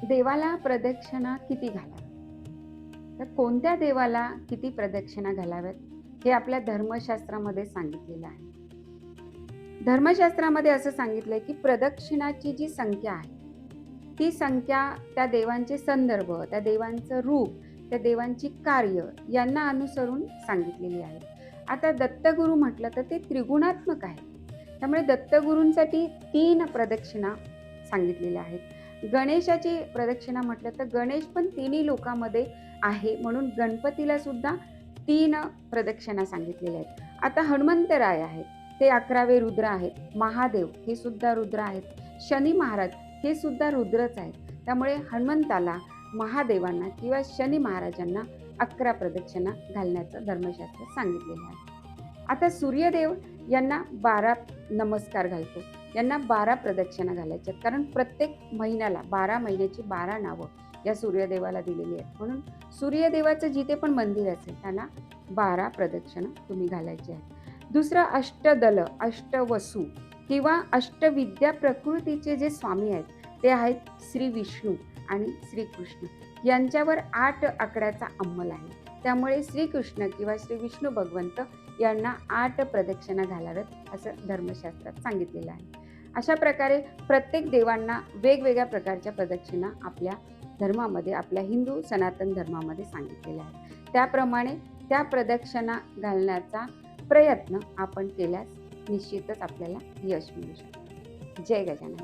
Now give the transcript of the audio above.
देवाला प्रदक्षिणा किती घालाव्या? तर कोणत्या देवाला किती प्रदक्षिणा घालाव्यात हे आपल्या धर्मशास्त्रामध्ये सांगितलेलं आहे. धर्मशास्त्रामध्ये असं सांगितलंय की प्रदक्षिणाची जी संख्या आहे, ती संख्या त्या देवांचे संदर्भ, त्या देवांचं रूप, त्या देवांची कार्य यांना अनुसरून सांगितलेली आहे. आता दत्तगुरू म्हटलं तर ते त्रिगुणात्मक आहे. त्यामुळे दत्तगुरूंसाठी 3 प्रदक्षिणा सांगितलेल्या आहेत. गणेशाची प्रदक्षिणा म्हटलं तर गणेश पण तिन्ही लोकांमध्ये आहे, म्हणून गणपतीला सुद्धा 3 प्रदक्षिणा सांगितलेल्या आहेत. आता हनुमंतराय आहेत, ते 11वे रुद्र आहेत. महादेव हे सुद्धा रुद्र आहेत. शनी महाराज हे सुद्धा रुद्रच आहेत. त्यामुळे हनुमंताला, महादेवांना किंवा शनी महाराजांना 11 प्रदक्षिणा घालण्याचं धर्मशास्त्रात सांगितलेलं आहे. आता सूर्यदेव यांना 12 नमस्कार घालतो. यांना 12 प्रदक्षिणा घालायच्या आहेत. कारण प्रत्येक महिन्याला 12 महिन्याची 12 नावं या सूर्यदेवाला दिलेली आहेत. म्हणून सूर्यदेवाचं जिथे पण मंदिर असेल त्यांना 12 प्रदक्षिणा तुम्ही घालायची आहेत. दुसरं अष्टदल, अष्टवसू किंवा अष्टविद्या प्रकृतीचे जे स्वामी आहेत ते आहेत श्री विष्णू आणि श्रीकृष्ण. यांच्यावर 8 आकड्याचा अंमल आहे. त्यामुळे श्रीकृष्ण किंवा श्री विष्णू भगवंत यांना 8 प्रदक्षिणा घालाव्यात असं धर्मशास्त्रात सांगितलेलं आहे. अशा प्रकारे प्रत्येक देवांना वेगवेगळ्या प्रकारच्या प्रदक्षिणा आपल्या धर्मामध्ये, आपल्या हिंदू सनातन धर्मामध्ये सांगितलेल्या आहेत. त्याप्रमाणे त्या प्रदक्षिणा घालण्याचा प्रयत्न आपण केल्यास निश्चितच आपल्याला यश मिळू शकतं. जय गजानन.